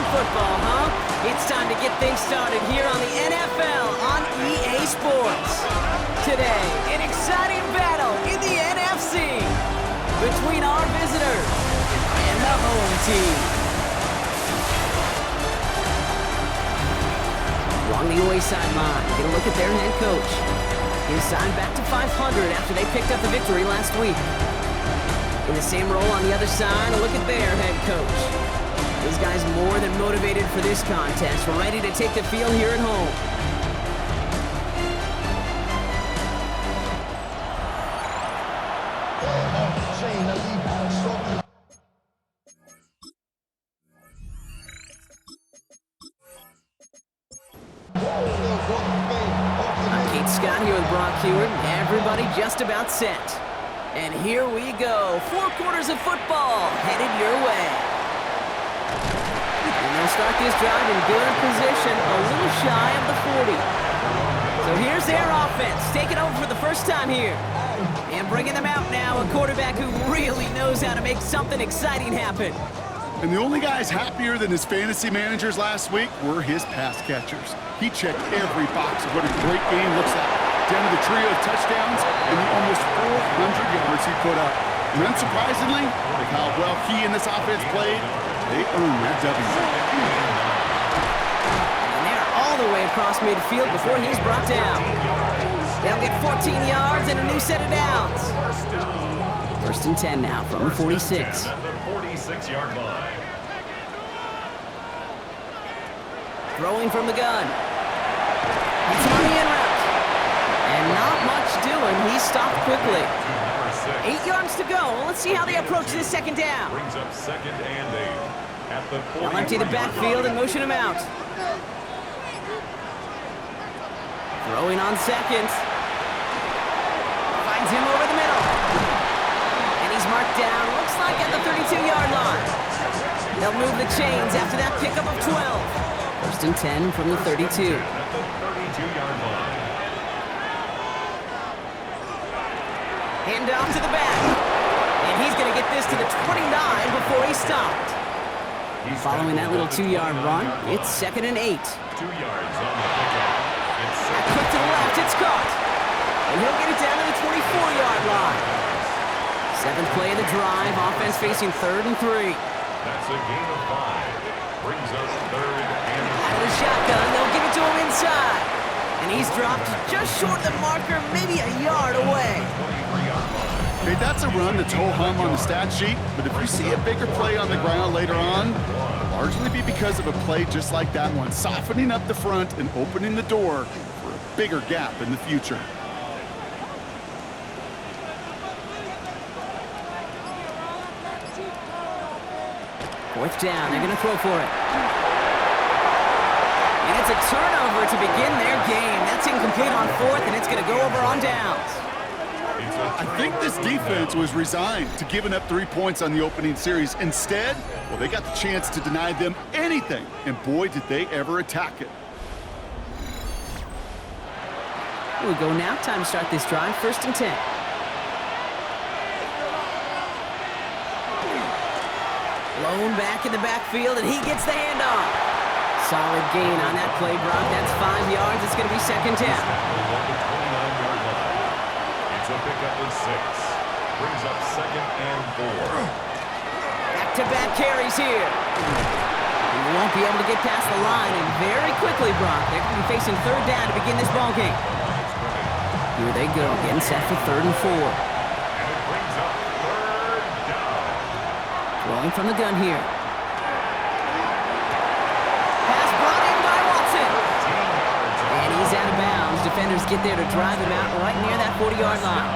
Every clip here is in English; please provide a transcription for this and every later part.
some football, huh? It's time to get things started here on the NFL on EA Sports. Today, an exciting battle in the NFC between our visitors and the home team. Along the away sideline, get a look at their head coach. He's signed back to 500 after they picked up the victory last week. In the same role on the other side, a look at their head coach. These guys more than motivated for this contest. We're ready to take the field here at home. Scott here with Brock Hewitt. Everybody just about set. And here we go. 4 quarters of football headed your way. And they'll start this drive in good position, a little shy of the 40. So here's their offense, taking over for the first time here. And bringing them out now, a quarterback who really knows how to make something exciting happen. And the only guys happier than his fantasy managers last week were his pass catchers. He checked every box of what a great game looks like, down to the trio of touchdowns and the almost 400 yards he put up. And unsurprisingly, with how well he and this offense played, they earned that W. And they're all the way across midfield before he's brought down. They'll get 14 yards and a new set of downs. First and 10 now from the 46. 46-yard line. Throwing from the gun. He's on the in route. And not much doing. He stopped quickly. 8 yards to go. Let's see how they approach this second down. Brings up second and 8 at the 40. They'll empty the backfield and motion him out. Throwing on second. Finds him over the middle. And he's marked down. Looks like at the 32-yard line. They'll move the chains after that pickup of 12. First and 10 from the 32. At the 32-yard line. Hand off to the back. And he's going to get this to the 29 before he stopped. Following that little 2-yard run, it's second and 8. 2 yards on the pickup. That quick to the left, it's caught. And he'll get it down to the 24-yard line. 7th play of the drive, offense facing 3rd and 3. That's a gain of 5. Brings up 3rd and 3. Out of the shotgun, they'll give it to him inside. And he's dropped just short of the marker, maybe a yard away. Okay, that's a run that's ho-hum on the stat sheet, but if you see a bigger play on the ground later on, it'll largely be because of a play just like that one, softening up the front and opening the door for a bigger gap in the future. Fourth down, they're going to throw for it. And it's a turnover to begin their game. That's incomplete on 4th, and it's going to go over on downs. I think this defense was resigned to giving up 3 points on the opening series. Instead, well, they got the chance to deny them anything, and boy, did they ever attack it. Here we go now. Time to start this drive. First and 10. Blown back in the backfield, and he gets the handoff. Solid gain on that play, Brock. That's 5 yards. It's going to be second down. It's a pickup of 6. Brings up second and 4. Back-to-back carries here. He won't be able to get past the line, and very quickly, Brock, they're going to be facing 3rd down to begin this ballgame. Here they go, getting set for 3rd and 4. Throwing from the gun here. Pass brought in by Watson. And he's out of bounds. Defenders get there to drive him out right near that 40-yard line.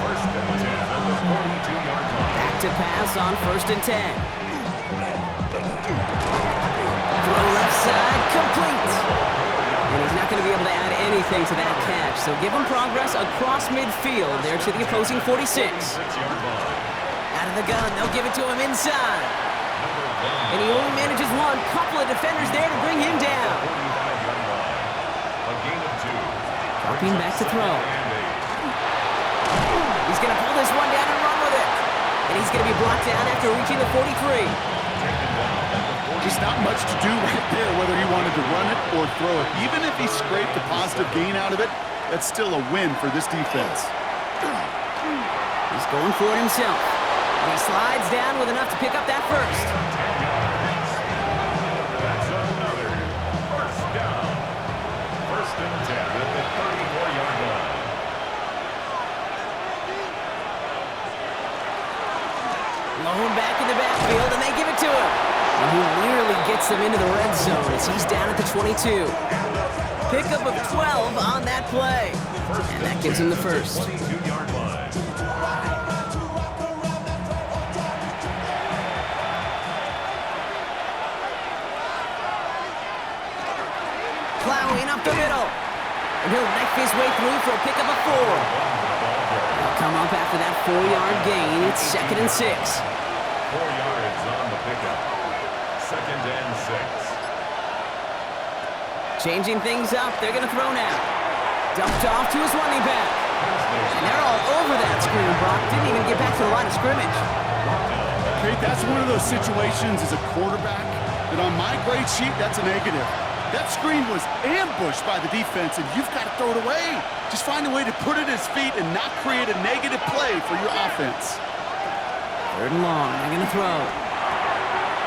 First and 10 on the 42-yard line. Back to pass on first and 10. Throw left side, complete. And he's not going to be able to add anything to that catch. So give him progress across midfield there to the opposing 46. 6-yard line. Out of the gun, they'll give it to him inside. And he only manages one. Couple of defenders there to bring him down. A gain of 2. Dropping back to throw. He's going to pull this one down and run with it. And he's going to be brought down after reaching the 43. Taken down at the Just not much to do right there, whether he wanted to run it or throw it. Even if he scraped a positive gain out of it, that's still a win for this defense. He's going for it himself. And he slides down with enough to pick up that first. That's another first down. First and 10 at the 34-yard line. Lone back in the backfield, and they give it to him. And he nearly gets them into the red zone as he's down at the 22. Pickup of 12 on that play. And that gives him the first. 22-yard line. Plowing up the middle. And he'll knife his way through for a pickup of 4. They'll come up after that 4-yard gain. It's 2nd and 6. 4 yards on the pickup. 2nd and 6. Changing things up. They're going to throw now. Dumped off to his running back. And they're all over that screen. Brock didn't even get back to the line of scrimmage. Okay, that's one of those situations as a quarterback that on my grade sheet, that's a negative. That screen was ambushed by the defense, and you've got to throw it away. Just find a way to put it at his feet and not create a negative play for your offense. 3rd and long. They're going to throw.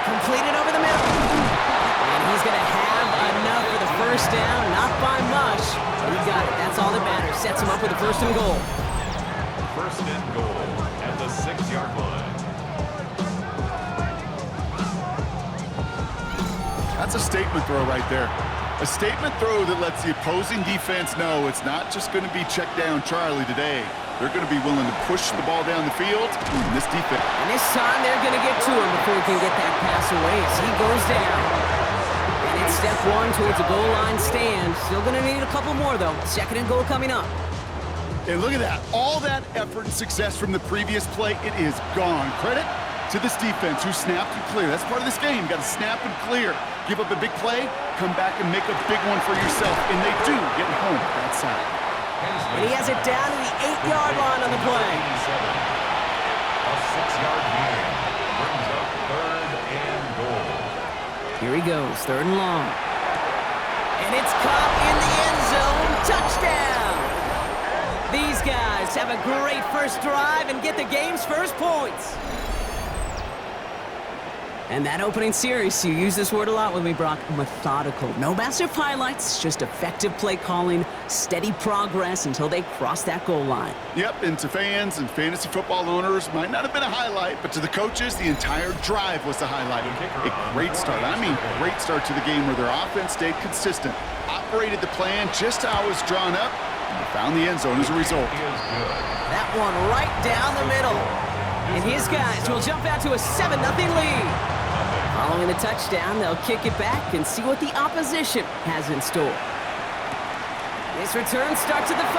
Completed over the middle. And he's going to have enough for the first down. Not by much. But he got it. That's all that matters. Sets him up with a 1st and goal. 1st and goal at the 6-yard line. That's a statement throw right there. A statement throw that lets the opposing defense know it's not just going to be check down Charlie today. They're going to be willing to push the ball down the field in this defense. And this time they're going to get to him before he can get that pass away as he goes down. And it's step 1 towards a goal line stand. Still going to need a couple more, though. 2nd and goal coming up. And look at that. All that effort and success from the previous play, it is gone. Credit to this defense who snapped and clear. That's part of this game. You got to snap and clear. Give up a big play, come back and make a big one for yourself. And they do get home that side. And he has it down to the 8-yard line on the play. A 6-yard gain brings up 3rd and goal. Here he goes, 3rd and long. And it's caught in the end zone. Touchdown! These guys have a great first drive and get the game's first points. And that opening series, you use this word a lot with me, Brock, methodical. No massive highlights, just effective play calling, steady progress until they cross that goal line. Yep, and to fans and fantasy football owners, might not have been a highlight, but to the coaches, the entire drive was the highlight. A great start. I mean, great start to the game where their offense stayed consistent, operated the plan just how it was drawn up, and they found the end zone as a result. That one right down the middle. And his guys will jump out to a 7-0 lead. Following the touchdown, they'll kick it back and see what the opposition has in store. This return starts at the 5.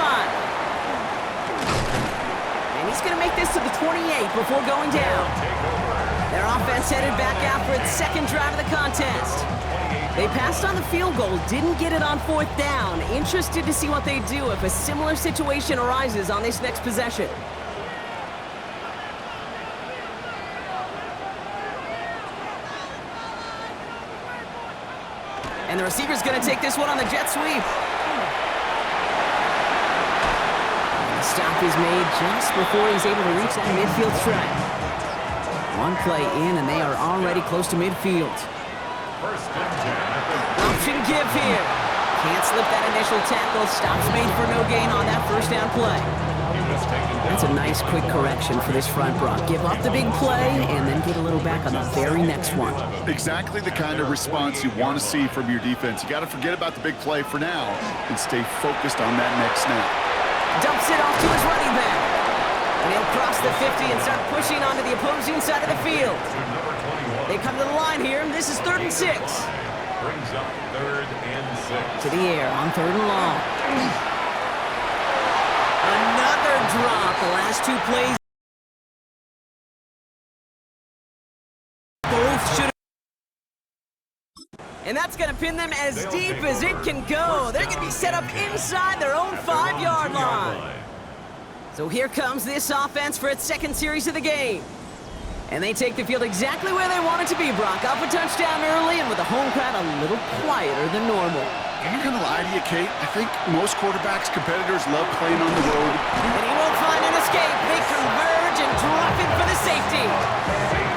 And he's going to make this to the 28 before going down. Their offense headed back out for its 2nd drive of the contest. They passed on the field goal, didn't get it on 4th down. Interested to see what they do if a similar situation arises on this next possession. And the receiver's going to take this one on the jet sweep. And the stop is made just before he's able to reach that midfield stripe. One play in, and they are already close to midfield. Option give here. Can't slip that initial tackle. Stops made for no gain on that first down play. That's a nice quick correction for this front, Brock. Give up the big play and then get a little back on the very next one. Exactly the kind of response you want to see from your defense. You got to forget about the big play for now and stay focused on that next snap. Dumps it off to his running back. And he'll cross the 50 and start pushing onto the opposing side of the field. They come to the line here, and this is 3rd and 6. Brings up 3rd and 6. To the air on 3rd and long. Another drop. The last 2 plays. Both should. And that's going to pin them as deep as it can go. They're going to be set up inside their own 5-yard line. So here comes this offense for its 2nd series of the game. And they take the field exactly where they want it to be, Brock. Up a touchdown early and with the home crowd a little quieter than normal. I'm not going to lie to you, Kate. I think most quarterbacks, competitors love playing on the road. And he won't find an escape. They converge and drop it for the safety.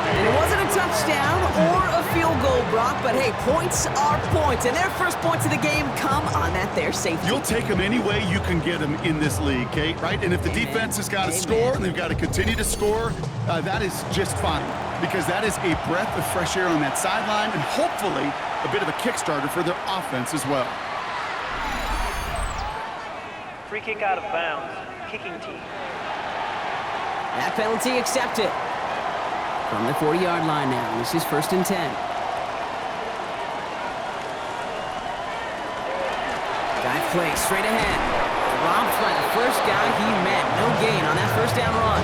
And it wasn't a touchdown or a field goal, Brock, but hey, points are points. And their first points of the game come on that there safety. You'll take them any way you can get them in this league, Kate, right? And if the defense has got to score and they've got to continue to score, that is just fine. Because that is a breath of fresh air on that sideline and hopefully a bit of a kickstarter for their offense as well. Free kick out of bounds. Kicking team. That penalty accepted. From the 40-yard line now. This is 1st and 10. Dive play straight ahead. Dropped by the first guy he met. No gain on that first down run.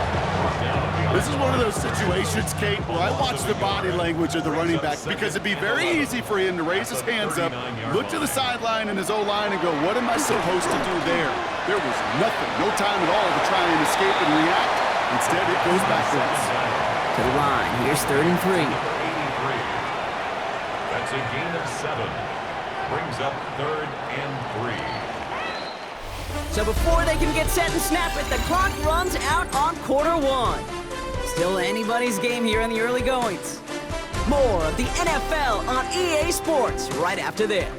This is one of those situations, Kate, where I watch the body language of the running back because it'd be very easy for him to raise his hands up, look to the sideline and his O-line and go, what am I supposed to do there? There was nothing, no time at all to try and escape and react. Instead, it goes backwards. To the line. Here's 3rd and 3. That's a gain of 7. Brings up 3rd and 3. So before they can get set and snap it, the clock runs out on quarter 1. Still anybody's game here in the early goings. More of the NFL on EA Sports right after this.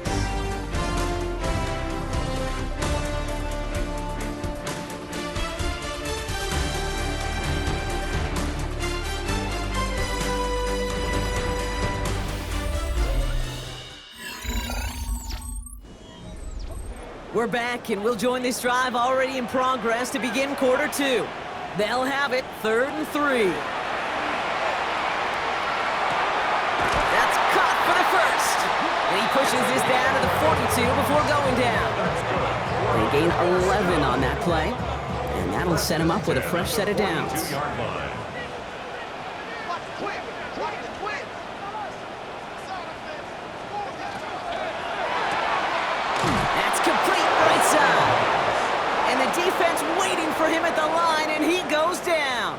We're back, and we'll join this drive already in progress to begin quarter 2. They'll have it 3rd and 3. That's caught for the first. And he pushes this down to the 42 before going down. They gain 11 on that play, and that'll set him up with a fresh set of downs. 2-yard line. That's complete right side. And the defense waiting for him at the line, and he goes down.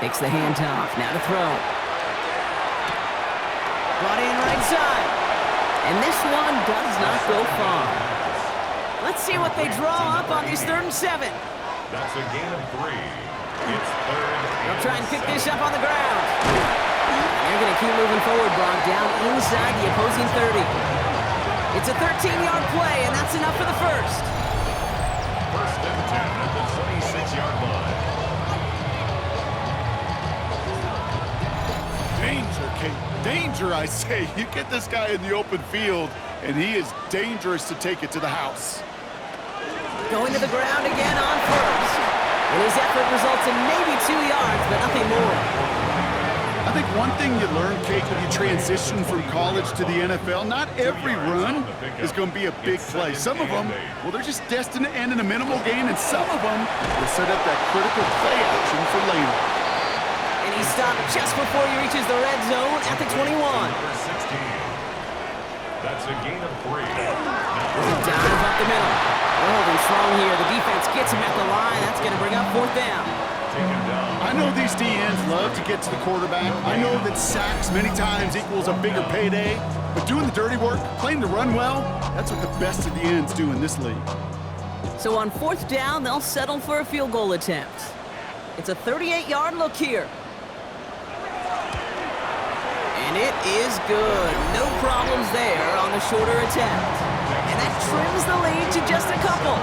Takes the handoff, now to throw. Brought in right side. And this one does not go far. Let's see what they draw up on this 3rd and 7. That's a gain of 3. It's 3rd. They'll try and pick this up on the ground. They're going to keep moving forward, Brock, down inside the opposing 30. It's a 13-yard play, and that's enough for the first. 1st and 10 at the 26-yard line. Danger, Kate. Danger, I say. You get this guy in the open field, and he is dangerous to take it to the house. Going to the ground again on first. And his effort results in maybe 2 yards, but nothing more. I think one thing you learn, Kate, when you transition from college to the NFL, not every run is going to be a big play. Some of them, well, they're just destined to end in a minimal gain, and some of them will set up that critical play action for later. And he stopped just before he reaches the red zone at the 21. Number 16. That's a gain of 3. Dive up the middle. They're holding strong here. The defense gets him at the line. That's going to bring up 4th down. I know these DNs love to get to the quarterback. I know that sacks many times equals a bigger payday, but doing the dirty work, playing the run well, that's what the best of the ends do in this league. So on 4th down, they'll settle for a field goal attempt. It's a 38-yard look here. And it is good. No problems there on the shorter attempt. And that trims the lead to just a couple.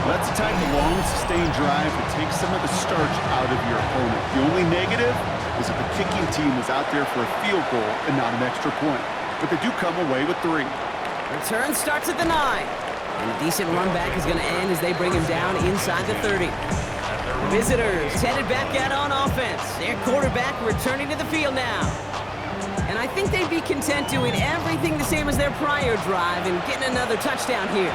That's a type of long, sustained drive that takes some of the starch out of your opponent. The only negative is if the kicking team was out there for a field goal and not an extra point. But they do come away with 3. Return starts at the 9. And a decent run back is going to end as they bring him down inside the 30. Visitors headed back out on offense. Their quarterback returning to the field now. And I think they'd be content doing everything the same as their prior drive and getting another touchdown here.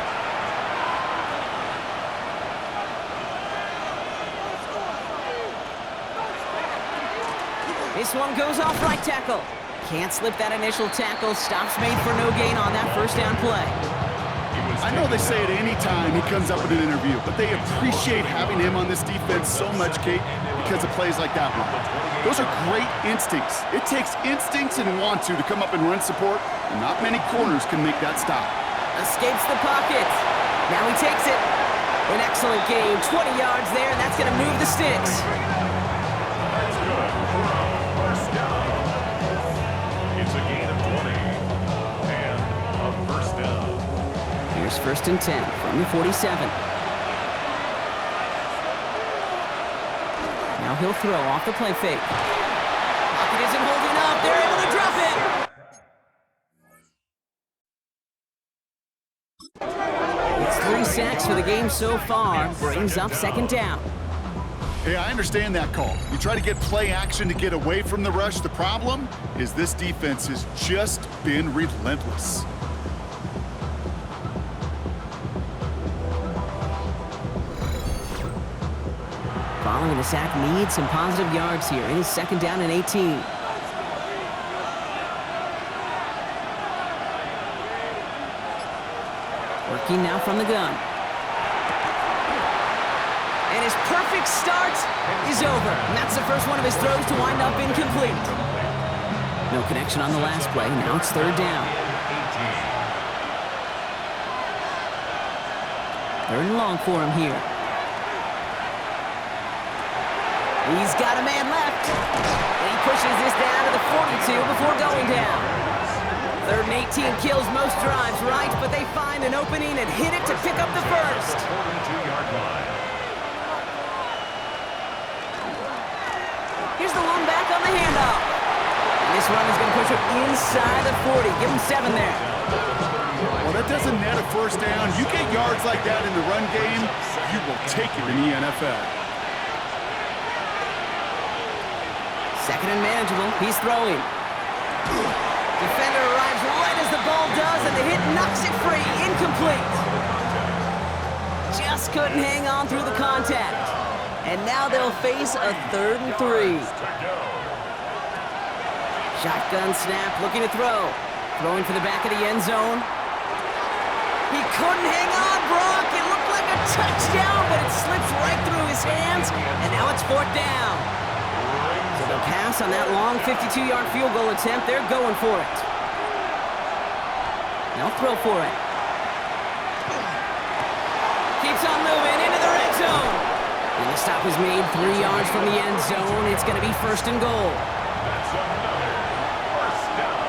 This one goes off right tackle. Can't slip that initial tackle. Stops made for no gain on that first down play. I know they say it any time he comes up in an interview, but they appreciate having him on this defense so much, Kate, because of plays like that one. Those are great instincts. It takes instincts and want to come up and run support, and not many corners can make that stop. Escapes the pocket. Now he takes it. An excellent game. 20 yards there, and that's going to move the sticks. That's good. First down. It's a gain of 20. And a first down. Here's 1st and 10 from the 47. Now he'll throw off the play fake. Pocket isn't holding up. They're able to drop it. It's 3 sacks for the game so far. Brings up 2nd down. Hey, I understand that call. You try to get play action to get away from the rush. The problem is this defense has just been relentless. Following the sack needs some positive yards here. It is 2nd down and 18. Working now from the gun. And his perfect start is over. And that's the first one of his throws to wind up incomplete. No connection on the last play. Now it's 3rd down. 3rd and long for him here. He's got a man left. And he pushes this down to the 42 before going down. 3rd and 18 kills most drives, right? But they find an opening and hit it to pick up the first. 42-yard line. Here's the long back on the handoff. And this run is going to push him inside the 40. Give him 7 there. Well, that doesn't net a first down. You get yards like that in the run game, you will take it in the NFL. 2nd and manageable. He's throwing. Defender arrives right as the ball does, and the hit knocks it free. Incomplete. Just couldn't hang on through the contact. And now they'll face a 3rd and 3. Shotgun snap, looking to throw. Throwing for the back of the end zone. He couldn't hang on, Brock. It looked like a touchdown, but it slips right through his hands, and now it's 4th down. So they'll pass on that long 52-yard field goal attempt. They're going for it. They'll throw for it. Keeps on moving into the red zone. And the stop is made 3 yards from the end zone. It's going to be 1st and goal. That's another first down.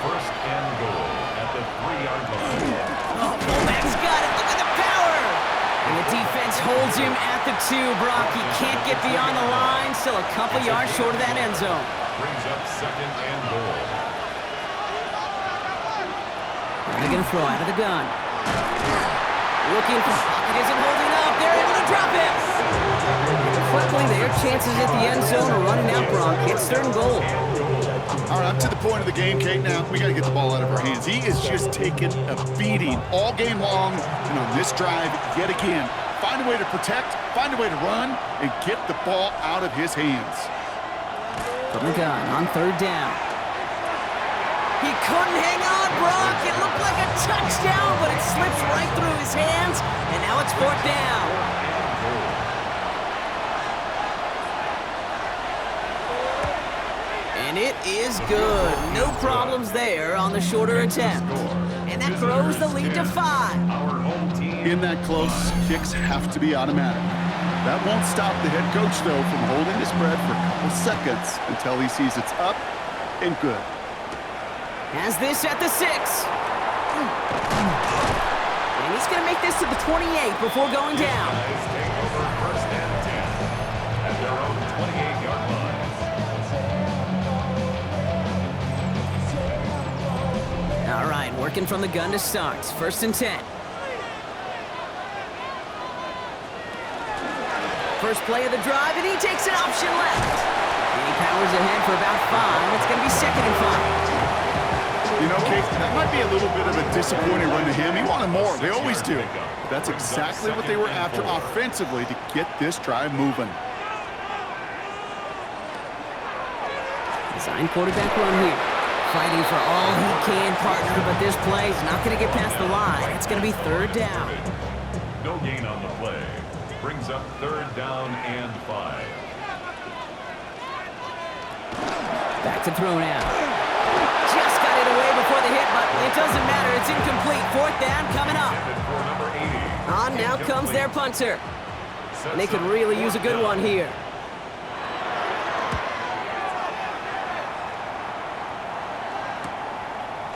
1st and goal at the 3-yard line. Oh, fullback's got it. Look at the power. And the defense holds him at the 2, Brock. He can't get beyond the line. Still a couple yards short of that end zone. Brings up 2nd and goal. They're going to throw out of the gun. Looking for pocket isn't holding up. They're able to drop it. Quickly, their chances at the end zone are running out, Brock. It's 3rd and goal. All right, up to the point of the game, Kate. Now, we got to get the ball out of our hands. He is just taking a beating all game long, and on this drive, yet again. Find a way to protect, find a way to run, and get the ball out of his hands. From the gun on 3rd down. He couldn't hang on, Brock. It looked like a touchdown, but it slips right through his hands, and now it's 4th down. And it is good. No problems there on the shorter attempt. And that grows the lead to 5. In that close, kicks have to be automatic. That won't stop the head coach, though, from holding his breath for a couple seconds until he sees it's up and good. Has this at the 6. And he's going to make this to the 28 before going down. Take over 1st and 10 at their own 28-yard line. All right, working from the gun to start. 1st and 10. First play of the drive, and he takes an option left. And he powers ahead for about 5. It's going to be 2nd and 5. You know, Kate, that might be a little bit of a disappointing run to him. He wanted more. They always do. But that's exactly what they were after offensively to get this drive moving. Design quarterback run here. Fighting for all he can, partner, but this play is not going to get past the line. It's going to be 3rd down. No gain on the play. Brings up 3rd down and 5. Back to throw now. Just got it away before the hit, but it doesn't matter. It's incomplete. Fourth down coming up. On now comes their punter. And they could really use a good one here.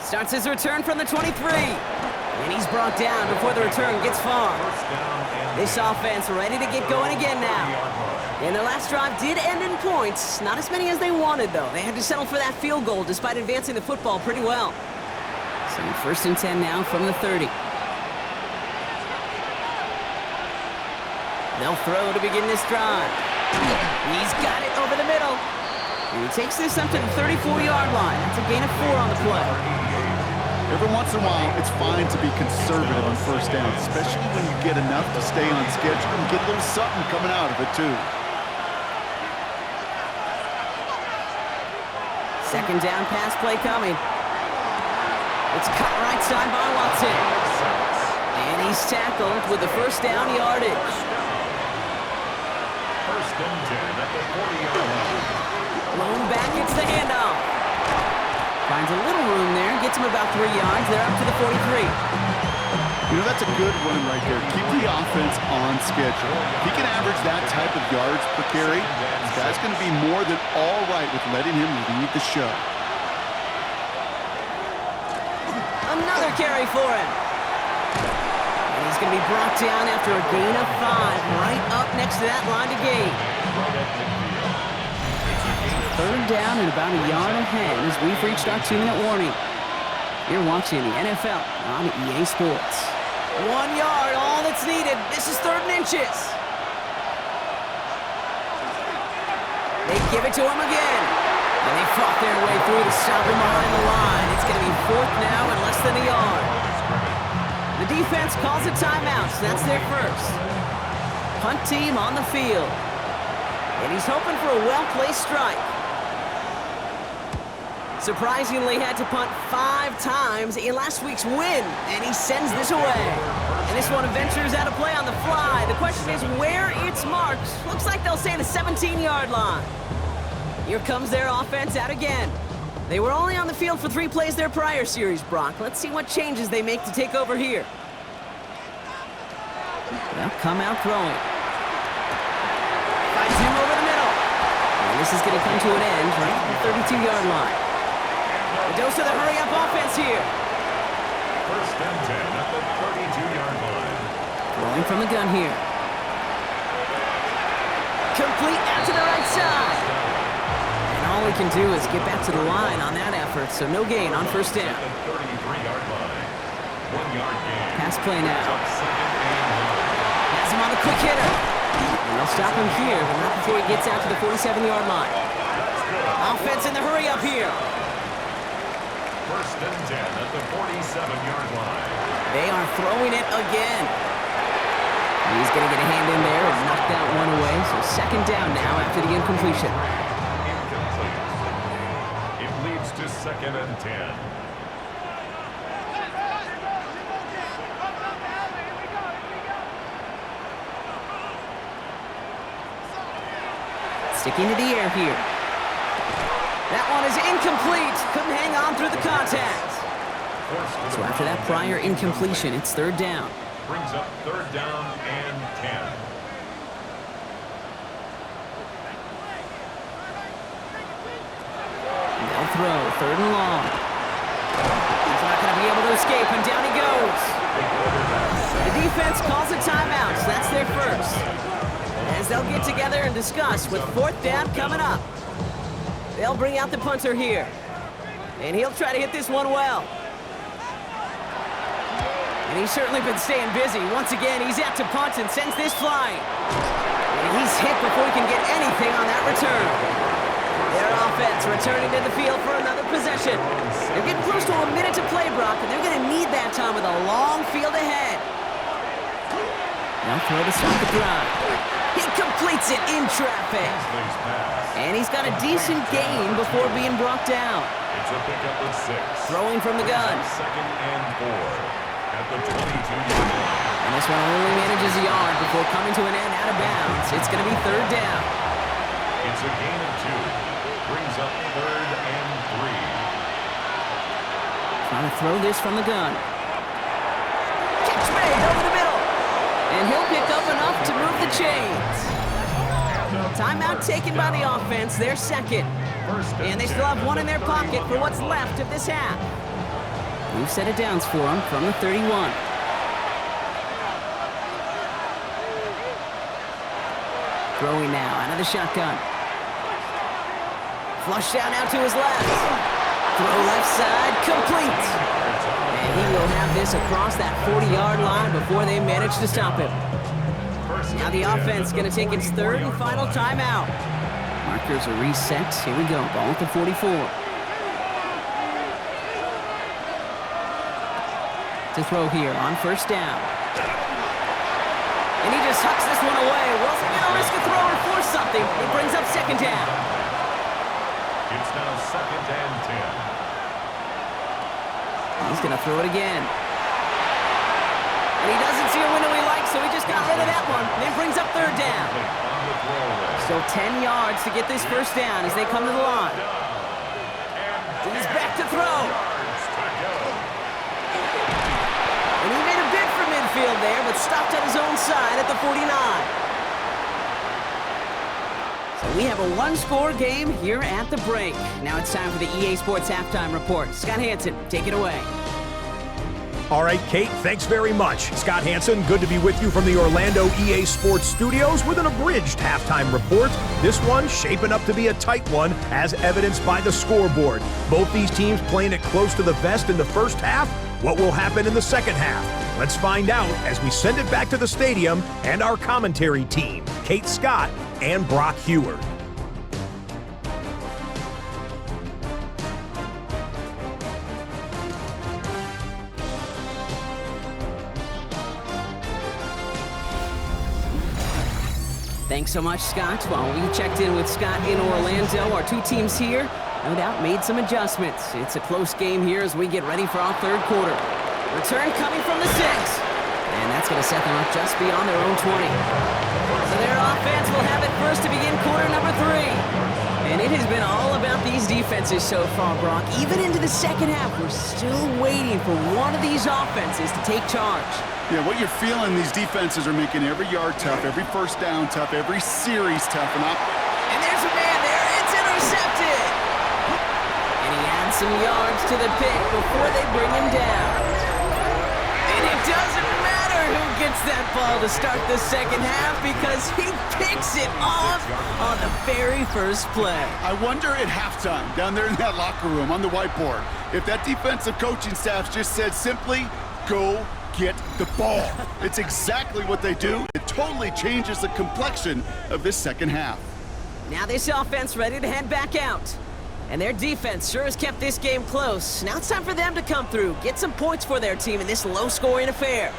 Starts his return from the 23. And he's brought down before the return gets far. This offense ready to get going again now. And their last drive did end in points. Not as many as they wanted, though. They had to settle for that field goal despite advancing the football pretty well. So first and 10 now from the 30. They'll throw to begin this drive. He's got it over the middle. And he takes this up to the 34-yard line. That's a gain of 4 on the play. Every once in a while, it's fine to be conservative on first down, especially when you get enough to stay on schedule and get a little something coming out of it, too. Second down pass play coming. It's cut right side by Watson. And he's tackled with the first down yardage. First and 10 at the 40-yard line. Blown back, it's the handoff. Finds a little room there, gets him about 3 yards. They're up to the 43. You know, that's a good one right there. Keep the offense on schedule. If he can average that type of yards per carry, this guy's going to be more than all right with letting him lead the show. Another carry for him. And he's going to be brought down after a gain of 5, right up next to that line to gain. Third down and about a yard ahead as we've reached our 2-minute warning. You're watching the NFL on EA Sports. 1 yard, all that's needed. This is 3rd and inches. They give it to him again. And they fought their way through to stop him behind the line. It's going to be 4th now and less than a yard. The defense calls a timeout, so that's their first. Punt team on the field. And he's hoping for a well-placed strike. Surprisingly had to punt 5 times in last week's win, and he sends this away. And this one ventures out of play on the fly. The question is where it's marked. Looks like they'll say the 17-yard line. Here comes their offense out again. They were only on the field for 3 plays their prior series, Brock. Let's see what changes they make to take over here. They'll come out throwing. Finds him over the middle. And this is going to come to an end right at the 32-yard line. A dose of the hurry-up offense here. First and 10 at the 32-yard line. Throwing from the gun here. Complete out to the right side. And all he can do is get back to the line on that effort, so no gain on first down. 33-yard line. 1-yard gain. Pass play now. Has him on the quick hitter. And they'll stop him here, but not before he gets out to the 47-yard line. Offense in the hurry-up here. First and 10 at the 47-yard line. They are throwing it again. He's going to get a hand in there and knock that one away. So second down now after the incompletion. Incomplete. It leads to second and 10. Sticking to the air here. That one is incomplete. Couldn't hang on through the contact. So after that prior incompletion, it's third down. Brings up third down and 10. They'll throw, third and long. He's not going to be able to escape, and down he goes. The defense calls a timeout, so that's their first. As they'll get together and discuss with fourth down coming up. They'll bring out the punter here. And he'll try to hit this one well. And he's certainly been staying busy. Once again, he's out to punt and sends this flying. And he's hit before he can get anything on that return. Their offense returning to the field for another possession. They're getting close to a minute to play, Brock, and they're going to need that time with a long field ahead. Now throw to start the drive. He completes it in traffic. And he's got a decent gain before being brought down. It's a pickup of 6. Throwing from the gun. Second and 4 at the 22-yard line. And this one only manages a yard before coming to an end out of bounds. It's going to be third down. It's a gain of 2. brings up 3rd and 3. Trying to throw this from the gun. Catch made over the middle. And he'll pick up enough to move the chains. Timeout taken by the offense, their second. And they still have one in their pocket for what's left of this half. New set of downs for them from the 31. Throwing now out of the shotgun. Flush down out to his left. Throw left side, complete. And he will have this across that 40-yard line before they manage to stop him. Now the offense going to take its third and final timeout. Markers are reset. Here we go. Ball at the 44. To throw here on first down. And he just hucks this one away. Wasn't going to risk a throw or force something. It brings up second down. It's now 2nd and 10. He's going to throw it again. And he doesn't see a window he likes, so he just got rid of that one. And it brings up third down. Still 10 yards to get this first down as they come to the line. He's back to throw. And he made a bid for midfield there, but stopped at his own side at the 49. So we have a one-score game here at the break. Now it's time for the EA Sports Halftime Report. Scott Hansen, take it away. All right, Kate, thanks very much. Scott Hansen, good to be with you from the Orlando EA Sports Studios with an abridged halftime report. This one shaping up to be a tight one, as evidenced by the scoreboard. Both these teams playing it close to the vest in the first half. What will happen in the second half? Let's find out as we send it back to the stadium and our commentary team, Kate Scott and Brock Heward. Thanks so much, Scott. While we checked in with Scott in Orlando, our two teams here, no doubt, made some adjustments. It's a close game here as we get ready for our third quarter. Return coming from the 6. And that's going to set them up just beyond their own 20. So their offense will have it first to begin quarter number 3. And it has been all about these defenses so far, Brock. Even into the second half, we're still waiting for one of these offenses to take charge. Yeah, what you're feeling, these defenses are making every yard tough, every first down tough, every series tough. And there's a man there. It's intercepted. And he adds some yards to the pick before they bring him down. And it doesn't matter who gets that ball to start the second half because he picks it off on the very first play. I wonder at halftime, down there in that locker room on the whiteboard, if that defensive coaching staff just said simply, go get the ball. It's exactly what they do. It totally changes the complexion of this second half. Now this offense ready to head back out. And their defense sure has kept this game close. Now it's time for them to come through, get some points for their team in this low-scoring affair.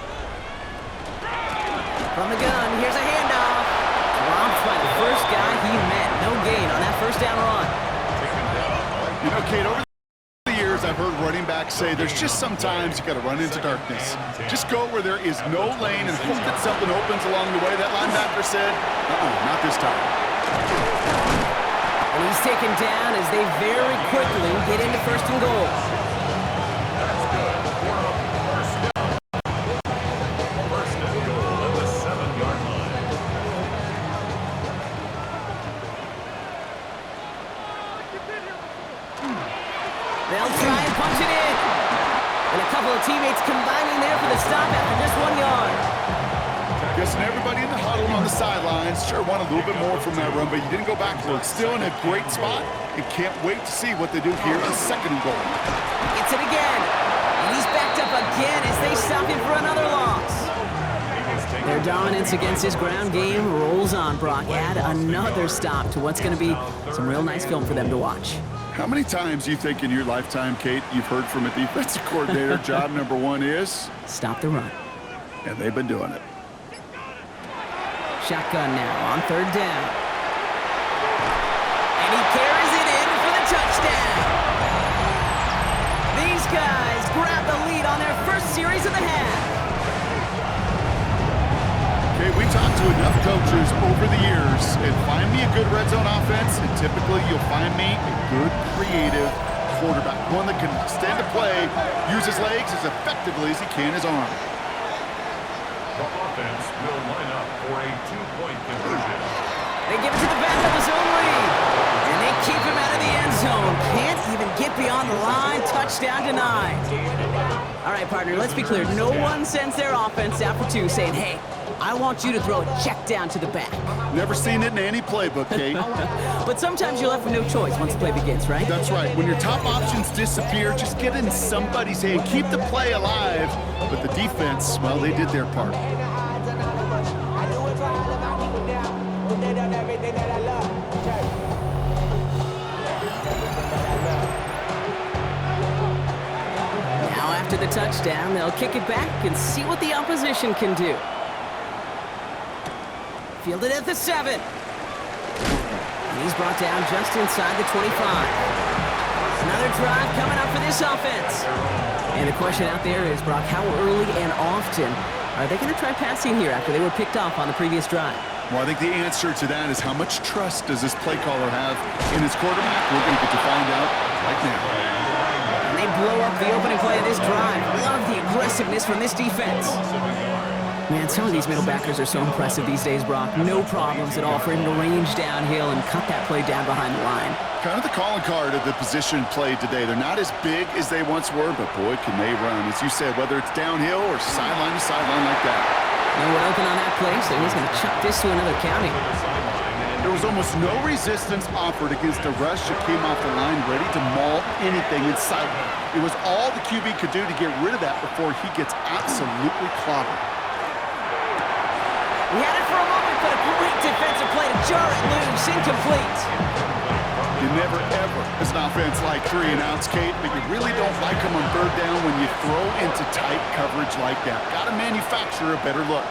From the gun, here's a handoff. Dropped by the first guy he met. No gain on that first down run. You know, Kate, over the years I've heard running backs say there's just sometimes you got to run into darkness. Just go where there is no lane and hope that something opens along the way. That linebacker said, not this time. And he's taken down as they very quickly get into first and goal. That's good. First and goal at the 7-yard line. They'll try and punch it in. And a couple of teammates combining there for the stop after just 1 yard. Guessing everybody in the huddle on the sidelines sure wanted a little bit more from that run, but you didn't go backwards. Still in a great spot and can't wait to see what they do here on second and goal. Gets it again. And he's backed up again as they stop him for another loss. Their dominance against this ground game rolls on, Brock. Add another stop to what's going to be some real nice film for them to watch. How many times do you think in your lifetime, Kate, you've heard from a defensive coordinator, job number 1 is? Stop the run. And they've been doing it. Shotgun now on third down. And he carries it in for the touchdown. These guys grab the lead on their first series of the half. Okay, we talked to enough coaches over the years, and find me a good red zone offense, and typically you'll find me a good creative quarterback, one that can stand to play, use his legs as effectively as he can his arm. The offense will line up for a 2-point conversion. They give it to the back of his own lead. And they keep him out of the end zone. Can't even get beyond the line. Touchdown denied. All right, partner, let's be clear. No one sends their offense out for 2 saying, hey, I want you to throw a check down to the back. Never seen it in any playbook, Kate. But sometimes you're left with no choice once the play begins, right? That's right. When your top options disappear, just get in somebody's hand. Keep the play alive. But the defense, well, they did their part. Now after the touchdown, they'll kick it back and see what the opposition can do. Fielded at the 7. And he's brought down just inside the 25. Another drive coming up for this offense. And the question out there is, Brock, how early and often are they going to try passing here after they were picked off on the previous drive? Well, I think the answer to that is how much trust does this play caller have in his quarterback? We're going to get to find out right now. And they blow up the opening play of this drive. Love the aggressiveness from this defense. Man, some of these middle backers are so impressive these days, Brock. No problems at all for him to range downhill and cut that play down behind the line. Kind of the calling card of the position played today. They're not as big as they once were, but boy, can they run. As you said, whether it's downhill or sideline to sideline like that. No one open on that play, so he's going to chuck this to another county. There was almost no resistance offered against a rush that came off the line ready to maul anything in sight. It was all the QB could do to get rid of that before he gets absolutely clobbered. He had it for a moment, but a great defensive play to jar it loose, incomplete. You never, ever, as an offense, like 3 and outs, Kate, but you really don't like them on 3rd down when you throw into tight coverage like that. Got to manufacture a better look.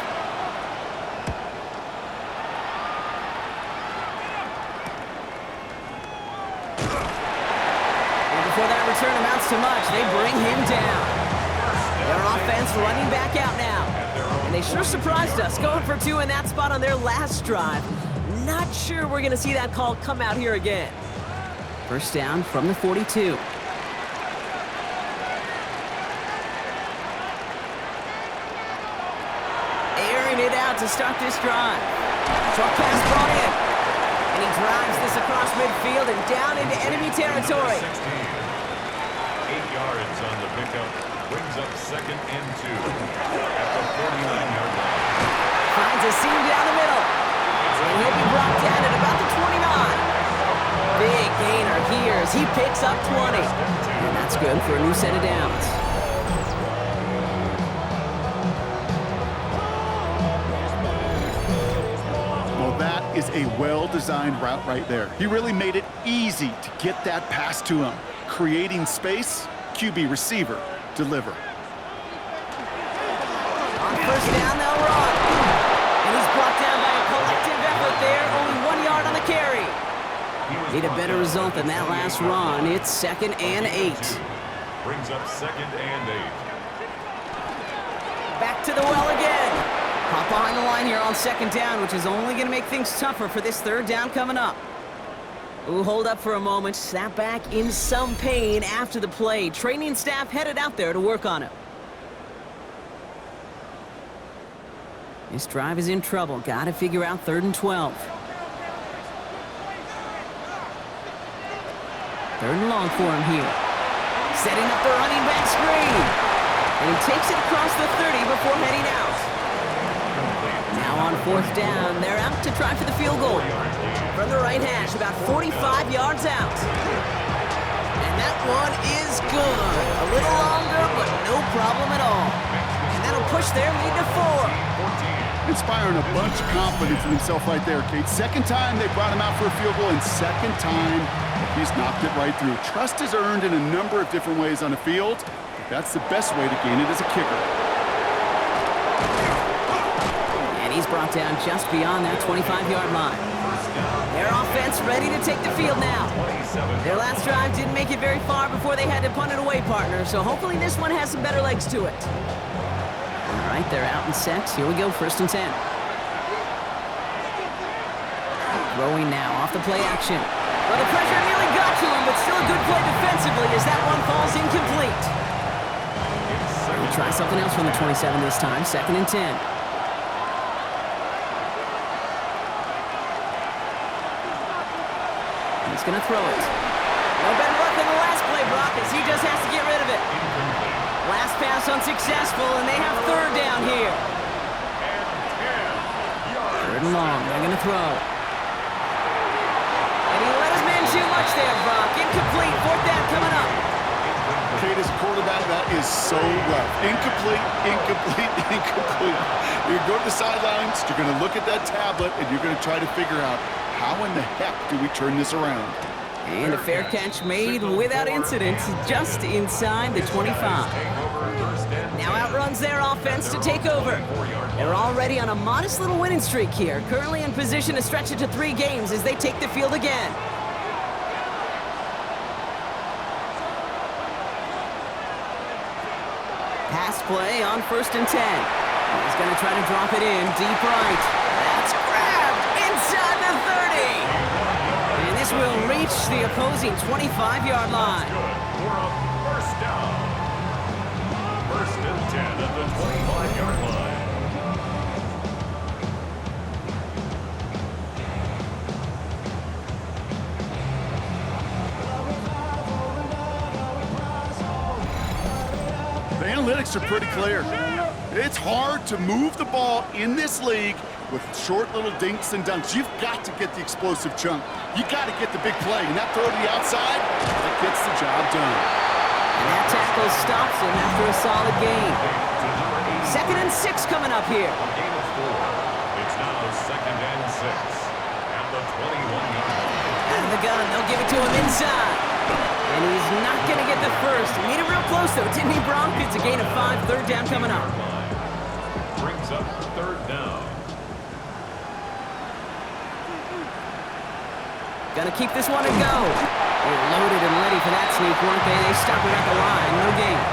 And before that return amounts to much, they bring him down. Their offense running back out now. And they sure surprised us, going for 2 in that spot on their last drive. Not sure we're going to see that call come out here again. First down from the 42. Airing it out to start this drive. Short pass brought in. And he drives this across midfield and down into enemy territory. 16. 8 yards on the pickup. Brings up 2nd and 2 at the 49-yard line. Finds a seam down the middle. And he'll be brought down at about the 29. Big gainer here as he picks up 20. And that's good for a new set of downs. Well, that is a well-designed route right there. He really made it easy to get that pass to him. Creating space, QB receiver, deliver. On first down, they'll run. And he's brought down by a collective effort there. Only 1 yard on the carry. Need a better result than that last run. It's 2nd and 8. Brings up 2nd and 8. Back to the well again. Hop behind the line here on 2nd down, which is only going to make things tougher for this 3rd down coming up. Ooh, hold up for a moment. Snap back in some pain after the play. Training staff headed out there to work on it. This drive is in trouble. Got to figure out 3rd and 12. 3rd and long for him here. Setting up the running back screen. And he takes it across the 30 before heading out. Now on 4th down, they're out to try for the field goal. From the right hash, about 45 yards out. And that one is good. A little longer, but no problem at all. And that'll push their lead to 4. Inspiring a bunch of confidence in himself right there, Kate. 2nd time they brought him out for a field goal, and 2nd time he's knocked it right through. Trust is earned in a number of different ways on the field. But that's the best way to gain it as a kicker. And he's brought down just beyond that 25-yard line. Their offense ready to take the field now. Their last drive didn't make it very far before they had to punt it away, partner, so hopefully this one has some better legs to it. All right, they're out and set. Here we go, 1st and 10. Throwing now off the play action. Well, the pressure nearly got to him, but still a good play defensively as that one falls incomplete. He'll try something else from the 27 this time, 2nd and 10. He's going to throw it. No better luck than the last play, Brock, as he just has to get rid of it. Last pass unsuccessful, and they have 3rd down here. 3rd and long, they're going to throw. And he let his man too much there, Brock. Incomplete, 4th down coming up. Kate, as a quarterback, that is so rough. Incomplete, incomplete, incomplete. You go to the sidelines, you're going to look at that tablet, and you're going to try to figure out how in the heck do we turn this around. And a fair catch made without incident, just inside the 25. Now outruns their offense to take over. They're already on a modest little winning streak here, currently in position to stretch it to 3 games as they take the field again. Pass play on 1st and 10. He's going to try to drop it in deep right. That's grabbed inside the 30. And this will reach the opposing 25-yard line. For a 1st down. 1st and 10 at the 25-yard line. The analytics are pretty clear. It's hard to move the ball in this league with short little dinks and dunks. You've got to get the explosive chunk. You got to get the big play. And that throw to the outside, that gets the job done. And that tackle stops him after a solid gain. 2nd and 6 coming up here. Gain of 4. It's now 2nd and 6 at the 21-yard line. Out of the gun, they'll give it to him inside. And he's not going to get the first. He made it real close, though, didn't he, Bronk? It's a gain of 5, 3rd down coming up. Brings up 3rd down. Gonna keep this one and go. They're loaded and ready for that sneak, weren't they? They stop it at the line. No gain.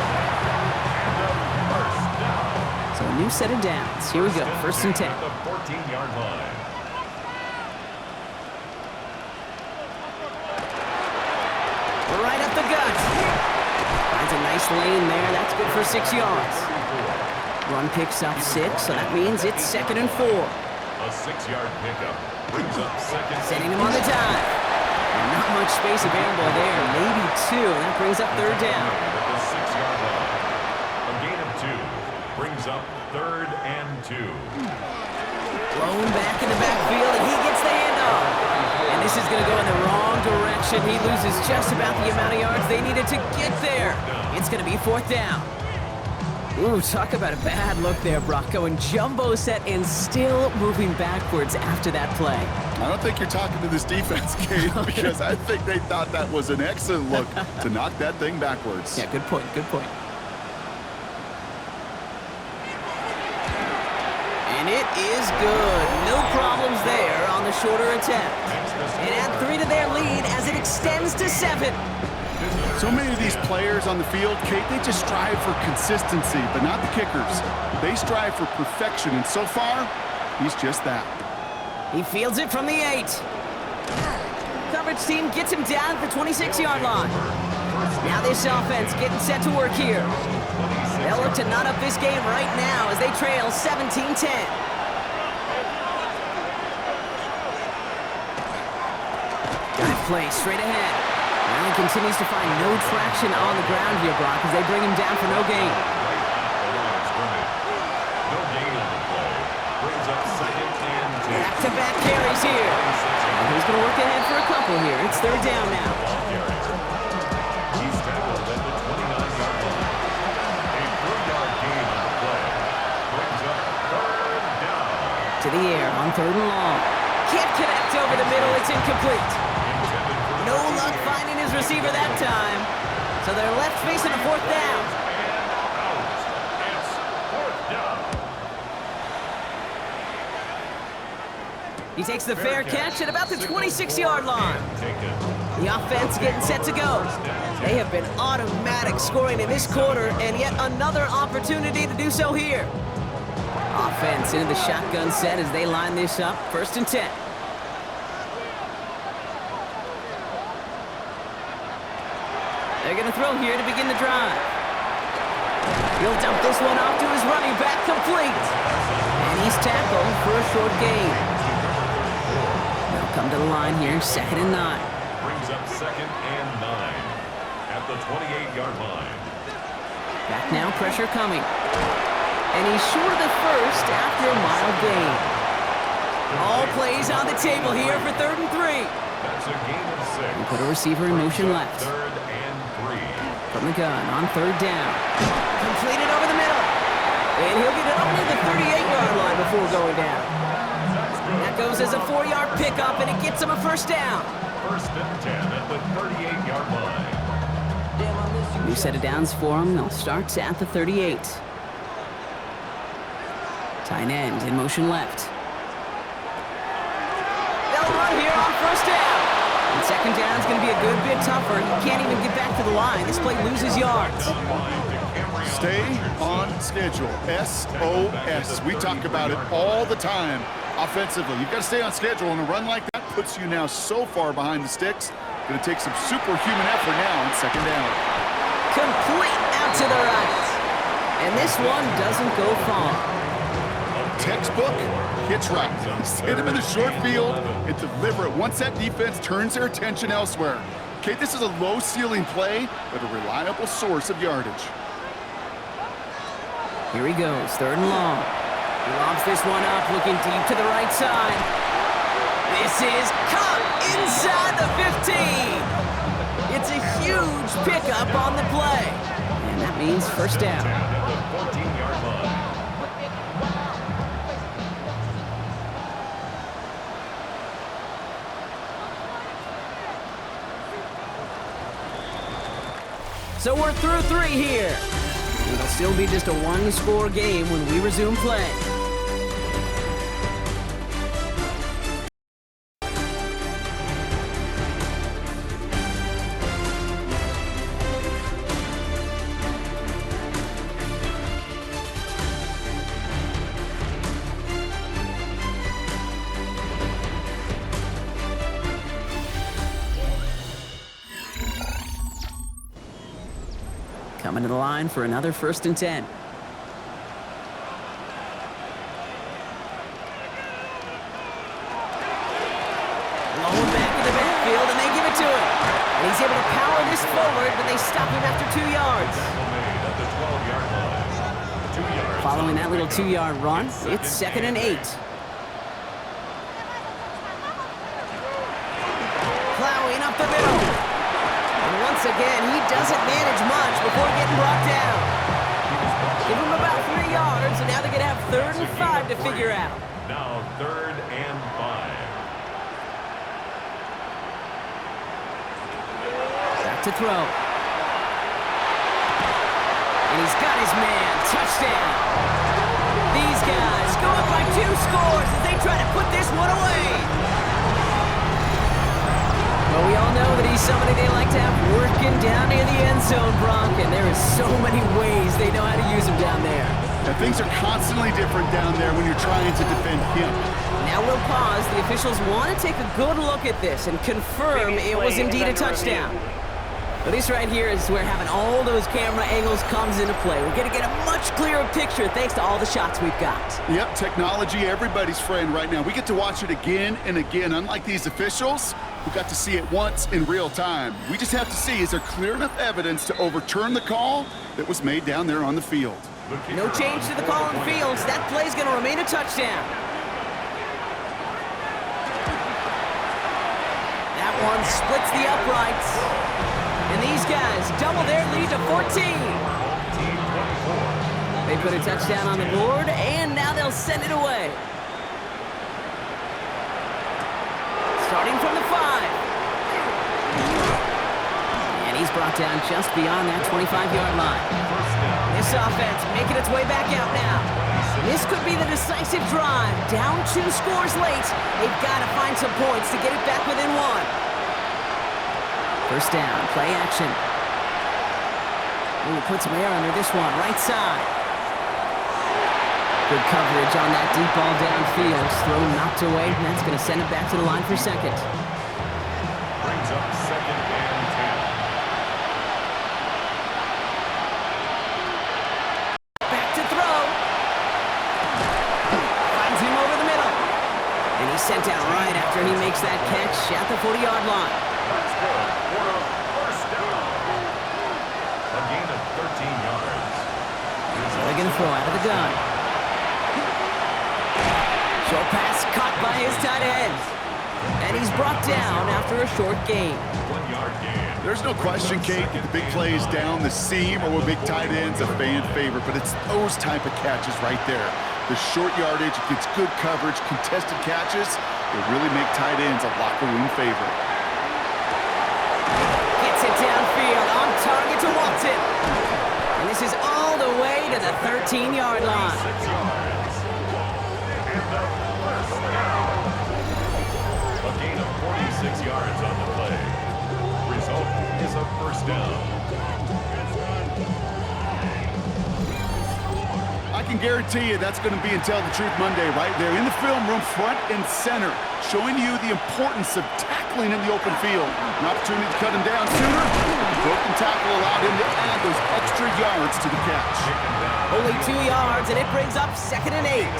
So a new set of downs. Here we go. 1st and 10. At the 14-yard line. Right up the gut. Finds a nice lane there. That's good for 6 yards. Run picks up 6, so that means it's 2nd and 4. A 6-yard pickup brings up 2nd. Setting him on the dive. And not much space available there. Maybe 2, and that brings up 3rd down. At the 6-yard line. A gain of 2 brings up 3rd and 2. Thrown back in the backfield, and he gets the handoff. And this is going to go in the wrong direction. He loses just about the amount of yards they needed to get there. It's going to be 4th down. Ooh, talk about a bad look there, Brock. Going jumbo set and still moving backwards after that play. I don't think you're talking to this defense, Kate, because I think they thought that was an excellent look to knock that thing backwards. Yeah, good point, good point. And it is good. No problems there on the shorter attempt. And add 3 to their lead as it extends to 7. So many of these players on the field, Kate, they just strive for consistency, but not the kickers. They strive for perfection, and so far, he's just that. He fields it from the 8. Coverage team gets him down at the 26-yard line. Now this offense getting set to work here. They'll look to knot up this game right now as they trail 17-10. Dive play straight ahead. Allen continues to find no traction on the ground here, Brock, as they bring him down for no gain. No gain on the play. Brings up 2nd and 10. Back-to-back carries here. And he's going to work ahead for a couple here. It's 3rd down now. He's tackled at the 29-yard line. A 3-yard gain on the play. Brings up 3rd down. To the air on 3rd and long. Can't connect over the middle. It's incomplete. No luck finding his receiver that time. So they're left facing a 4th down. It's 4th down. He takes the fair catch at about the 26-yard line. The offense getting set to go. They have been automatic scoring in this quarter, and yet another opportunity to do so here. Offense into the shotgun set as they line this up. 1st and 10. going to throw here to begin the drive. He'll dump this one off to his running back, complete. And he's tackled for a short gain. They'll come to the line here, 2nd and 9. Brings up 2nd and 9 at the 28-yard line. Back now, pressure coming. And he's short of the first after a mild gain. All plays on the table here for 3rd and 3. That's a gain of 6. We put a receiver in motion left. 3rd and 3. From the gun on 3rd down. Completed over the middle. And he'll get it up near the 38-yard line before going down. That goes as a 4-yard pickup, and it gets him a 1st down. 1st and 10 at the 38-yard line. New set of downs for him. They'll start at the 38. Tight end in motion left. They'll run here on 1st down. And 2nd down is going to be a good bit tougher. He can't even get back to the line. This play loses yards. Stay on schedule. SOS. We talk about it all the time offensively. You've got to stay on schedule, and a run like that puts you now so far behind the sticks. Going to take some superhuman effort now on 2nd down. Complete out to the right. And this one doesn't go far. Textbook hits right. Hit him in the short field and deliver it once that defense turns their attention elsewhere. Okay, this is a low-ceiling play, but a reliable source of yardage. Here he goes, 3rd and long. He lobs this one up, looking deep to the right side. This is caught inside the 15. It's a huge pickup on the play. And that means 1st down. At the 14-yard line. So we're through 3 here. It'll still be just a 1-score game when we resume play. Coming to the line for another 1st and 10. Low back in the backfield, and they give it to him. And he's able to power this forward, but they stop him after 2 yards. At the 12-yard line. 2 yards. Following that little 2-yard run, it's 2nd and 8. Plowing up the middle. And once again, he doesn't manage much before getting brought down. Give him about 3 yards, and now they're going to have 3rd and 5 to figure out. Now 3rd and 5. Back to throw. And he's got his man. Touchdown. These guys go up by 2 scores as they try to put this one away. Well, we all know that he's somebody they like to have working down near the end zone, Bronk, and there is so many ways they know how to use him down there. Now, things are constantly different down there when you're trying to defend him. Now we'll pause. The officials want to take a good look at this and confirm it was indeed a touchdown. But this right here is where having all those camera angles comes into play. We're going to get a much clearer picture thanks to all the shots we've got. Yep, technology, everybody's friend right now. We get to watch it again and again. Unlike these officials, who got to see it once in real time. We just have to see, is there clear enough evidence to overturn the call that was made down there on the field? No change to the call on fields. That play's going to remain a touchdown. That one splits the uprights. And these guys double their lead to 14. They put a touchdown on the board, and now they'll send it away. Starting from the 5. And he's brought down just beyond that 25-yard line. This offense making its way back out now. This could be the decisive drive. Down 2 scores late. They've got to find some points to get it back within 1. 1st down, play action. Ooh, put some air under this one, right side. Good coverage on that deep ball downfield. Throw knocked away, and that's going to send it back to the line for 2nd. Brings up 2nd and 10. went down right after he makes that catch at the 40-yard line. That's good for a first down. A gain of 13 yards. They're going to throw out of the gun. Short pass caught by his tight end. And he's brought down after a short gain. 1 yard gain. There's no question, Kate, that the big plays down the seam or with big tight ends a fan favorite, but it's those type of catches right there. The short yardage, it gets good coverage, contested catches, they really make tight ends a locker room favorite. Gets it downfield, on target to Walton. And this is all the way to the 13-yard line. 6 yards. And the first down. A gain of 46 yards on the play. Result is a first down. I can guarantee you that's going to be in Tell the Truth Monday right there in the film room, front and center, showing you the importance of tackling in the open field. An opportunity to cut him down sooner. The broken tackle allowed him to add those extra yards to the catch. Only 2 yards, and it brings up 2nd and 8.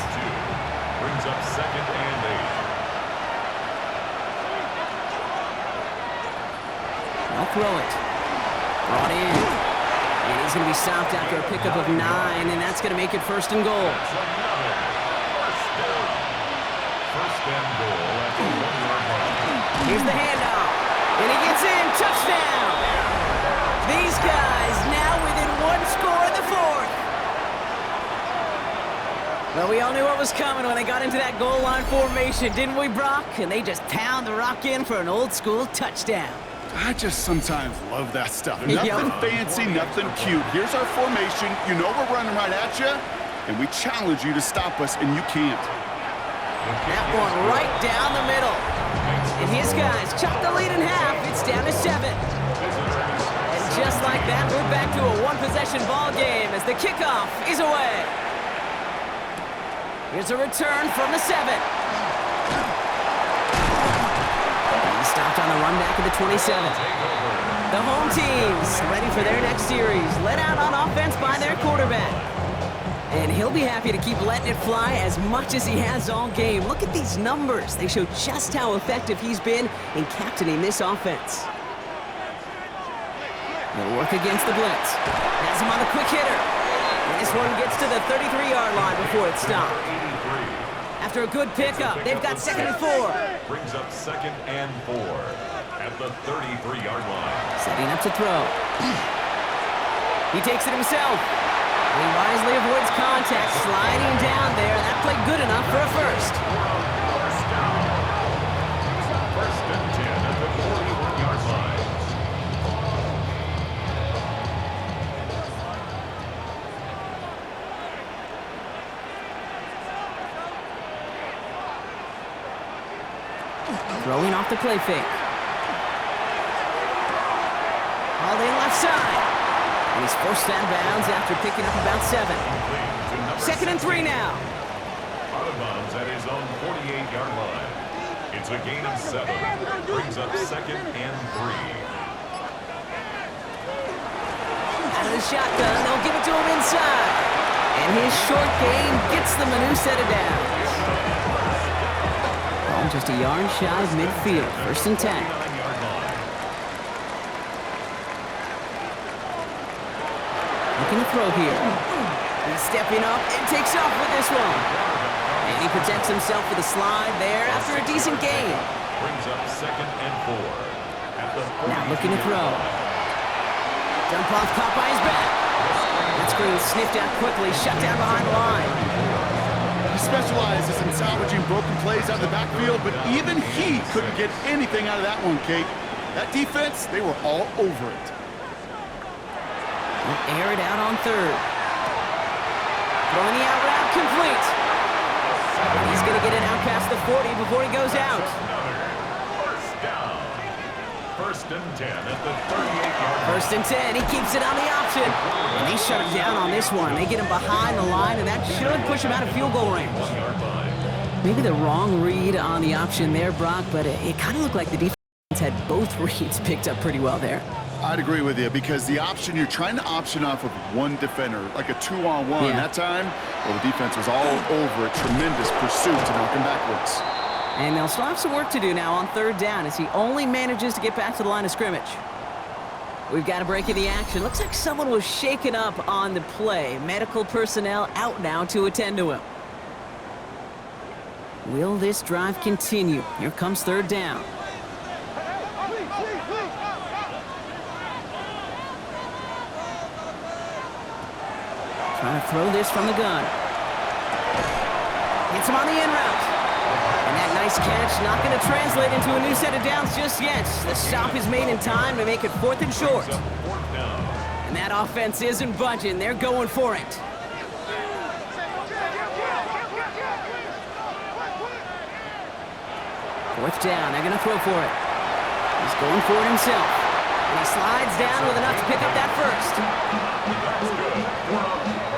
Brings up 2nd and 8. I'll throw it. Brought in. And he's going to be stopped after a pickup of 9, and that's going to make it 1st and goal. First and goal at the 1-yard line. Here's the handoff. And he gets in. Touchdown. These guys now within 1 score in the 4th. Well, we all knew what was coming when they got into that goal line formation, didn't we, Brock? And they just pound the rock in for an old-school touchdown. I just sometimes love that stuff. Yep. Nothing fancy, nothing cute. Here's our formation. You know we're running right at you, and we challenge you to stop us, and you can't. That one right down the middle. And his guys chop the lead in half. It's down to 7. And just like that, we're back to a one-possession ball game as the kickoff is away. Here's a return from the 7. He's stopped on the run back of the 27. The home team's ready for their next series, led out on offense by their quarterback. And he'll be happy to keep letting it fly as much as he has all game. Look at these numbers. They show just how effective he's been in captaining this offense. He'll work against the blitz. Has him on the quick hitter. And this one gets to the 33-yard line before it's stopped. After a good pickup, they've got 2nd and 4. Brings up 2nd and 4 at the 33-yard line. Setting up to throw. He takes it himself. He wisely avoids contact, sliding down there. That played good enough for a first. First down. 1st and 10 at the 41-yard line. Throwing off the play fake. All in left side. And he's forced out of bounds after picking up about 7. 2nd and 3 now. Out of bounds at his own 48-yard line. It's a gain of 7. Brings up 2nd and 3. Out of the shotgun, they'll give it to him inside. And his short gain gets them a new set of downs. Ball just a yard shy of midfield. 1st and 10. 9-yard line. Looking to throw here. He's stepping up and takes off with this one. And he protects himself with a slide there after a decent gain. Brings up 2nd and 4 at the Now looking to throw. Dump off caught by his back. That screen sniffed out quickly, shut down behind the line. He specializes in salvaging broken plays out of the backfield, but even he couldn't get anything out of that one, Kate. That defense, they were all over it. He'll air it out on 3rd. Throwing the out route complete. And he's going to get it out past the 40 before he goes out. First down. 1st and 10 at the 38-yard line. 1st and 10, he keeps it on the option. And they shut him down on this one. They get him behind the line, and that should push him out of field goal range. 1-yard line. Maybe the wrong read on the option there, Brock, but it kind of looked like the defense had both reads picked up pretty well there. I'd agree with you because the option, you're trying to option off of one defender, like a 2-on-1. Yeah. That time, well, the defense was all over it. Tremendous pursuit to knock him backwards. And they'll still have some work to do now on third down as he only manages to get back to the line of scrimmage. We've got a break in the action. Looks like someone was shaken up on the play. Medical personnel out now to attend to him. Will this drive continue? Here comes third down. Trying to throw this from the gun. Gets him on the in route. And that nice catch not going to translate into a new set of downs just yet. The stop is made in time to make it 4th and short. And that offense isn't budging. They're going for it. Fourth down. They're going to throw for it. He's going for it himself. And he slides down with enough to pick up that first. That's good.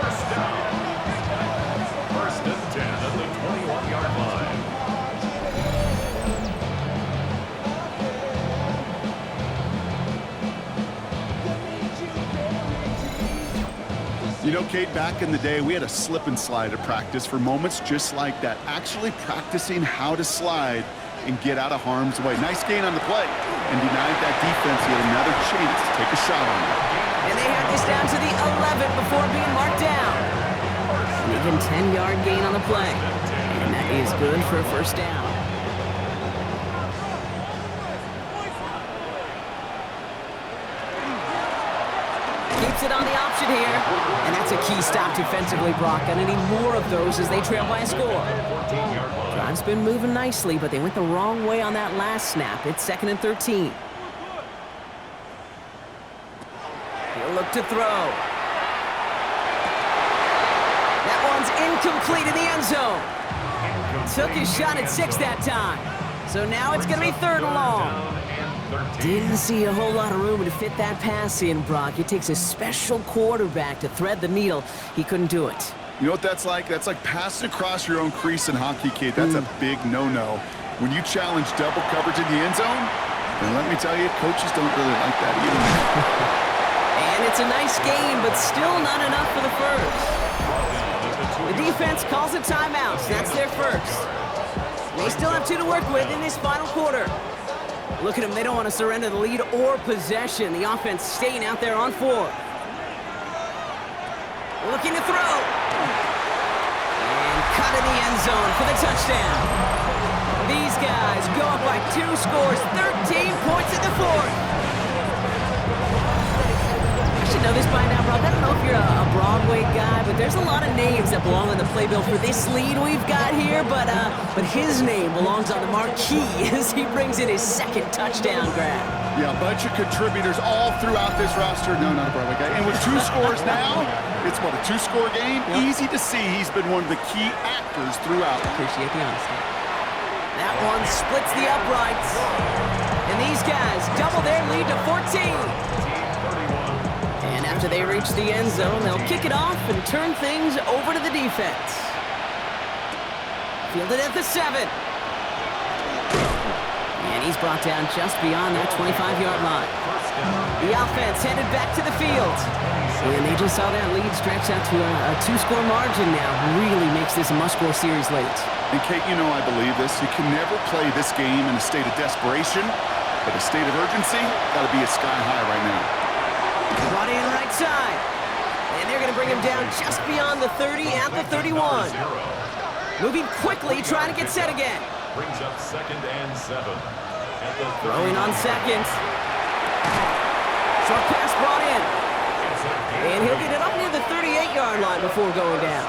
First down. First and 10 at the 21-yard line. You know, Kate, back in the day, we had a slip and slide at practice for moments just like that. Actually practicing how to slide and get out of harm's way. Nice gain on the play and denied that defense yet another chance to take a shot on it. And they have this down to the 11 before being marked down. And even 10-yard gain on the play. And that is good for a first down. Keeps it on the option here. And that's a key stop defensively, Brock. Gonna need more of those as they trail by a score. Drive's been moving nicely, but they went the wrong way on that last snap. It's 2nd and 13. He'll look to throw. That one's incomplete in the end zone. Took his shot at 6 that time. So now it's going to be 3rd and long. Didn't see a whole lot of room to fit that pass in, Brock. It takes a special quarterback to thread the needle. He couldn't do it. You know what that's like? That's like passing across your own crease in hockey, Kate. That's a big no-no. When you challenge double coverage in the end zone, then let me tell you, coaches don't really like that either. And it's a nice game, but still not enough for the first. The defense calls a timeout. That's their first. They still have 2 to work with in this final quarter. Look at them. They don't want to surrender the lead or possession. The offense staying out there on 4. Looking to throw. And cut in the end zone for the touchdown. These guys go up by 2 scores, 13 points in the 4th. I should know this by now, Brock. I don't know if you're a Broadway guy, but there's a lot of names that belong on the playbill for this lead we've got here, but his name belongs on the marquee as he brings in his 2nd touchdown grab. Yeah, a bunch of contributors all throughout this roster. No, not a Broadway guy. And with 2 scores now, it's what, a 2-score game? Yep. Easy to see he's been one of the key actors throughout. Appreciate the honesty. That one splits the uprights. And these guys double their lead to 14. And after they reach the end zone, they'll kick it off and turn things over to the defense. Fielded at the 7. And he's brought down just beyond that 25-yard line. The offense headed back to the field. And they just saw that lead stretch out to a 2-score margin now. Really makes this a must-score series late. And Kate, you know I believe this. You can never play this game in a state of desperation, but a state of urgency got to be a sky high right now. Brought in right side. And they're going to bring him down just beyond the 30 at the 31. Moving quickly, trying to get set again. Brings up 2nd and 7. Throwing on 2nd. Short pass brought in. And he'll get it up near the 38-yard line before going down.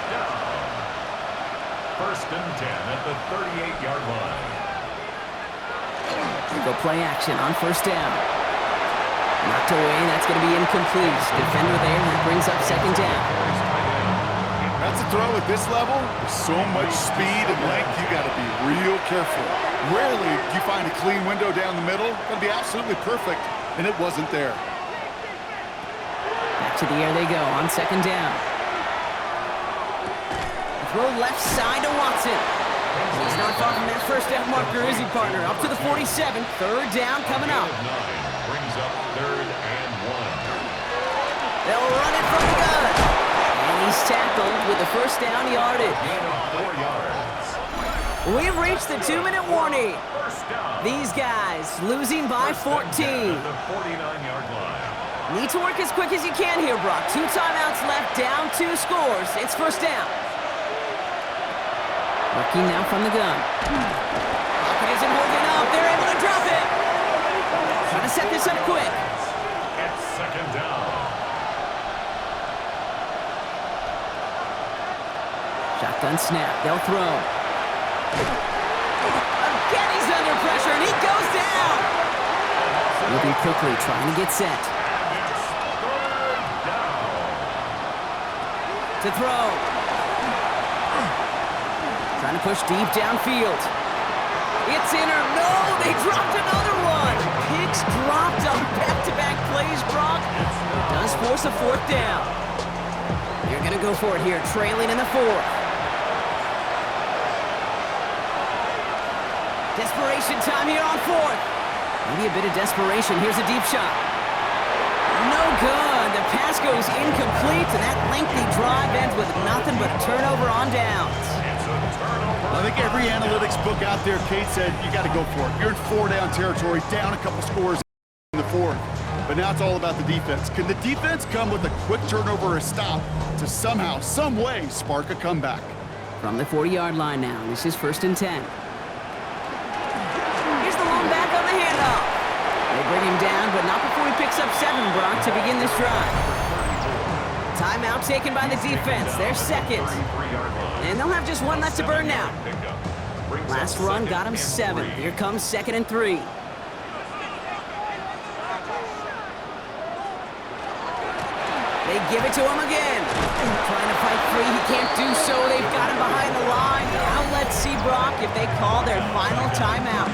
1st and 10 at the 38-yard line. They go play action on 1st down. Knocked away, that's going to be incomplete. Defender there, that brings up 2nd down. That's a throw at this level. With so much speed and length, you got to be real careful. Rarely do you find a clean window down the middle. It's going to be absolutely perfect, and it wasn't there. Back to the air they go on 2nd down. Throw left side to Watson. He's not far from that 1st down marker, is he, partner? Up to the 47. 3rd down coming up. Brings up 3rd and 1. They'll run it from the gun. And he's tackled with the 1st down yardage. Gain of 4 yards. We've reached the 2-minute warning. First down. These guys losing by 14. At the 49-yard line. Need to work as quick as you can here, Brock. 2 timeouts left, down 2 scores. It's first down. Working now from the gun. Pocket isn't holding up. They're able to drop it. Trying to set this up quick. It's second down. Shotgun snap. They'll throw. Again, he's under pressure, and he goes down. Moving quickly, trying to get set. To throw. Trying to push deep downfield. It's in or no, they dropped another one. Picks dropped on back-to-back plays, Brock. Does force a fourth down. You're going to go for it here, trailing in the 4th. Desperation time here on 4th. Maybe a bit of desperation. Here's a deep shot. No good. The pass goes incomplete, and that lengthy drive ends with nothing but a turnover on downs. It's a turnover. I think every analytics book out there, Kate, said you got to go for it. You're in 4-down territory, down a couple scores in the 4th. But now it's all about the defense. Can the defense come with a quick turnover or a stop to somehow, some way, spark a comeback? From the 40-yard line now, this is 1st and 10. Here's the long back on the handoff. They bring him down, but not before he picks up 7, Brock, to begin this drive. Timeout taken by the defense. They're second. And they'll have just 1 left to burn now. Last run got him 7. Here comes 2nd and 3. They give it to him again. Trying to fight free. He can't do so. They've got him behind the line. Now let's see, Brock, if they call their final timeout.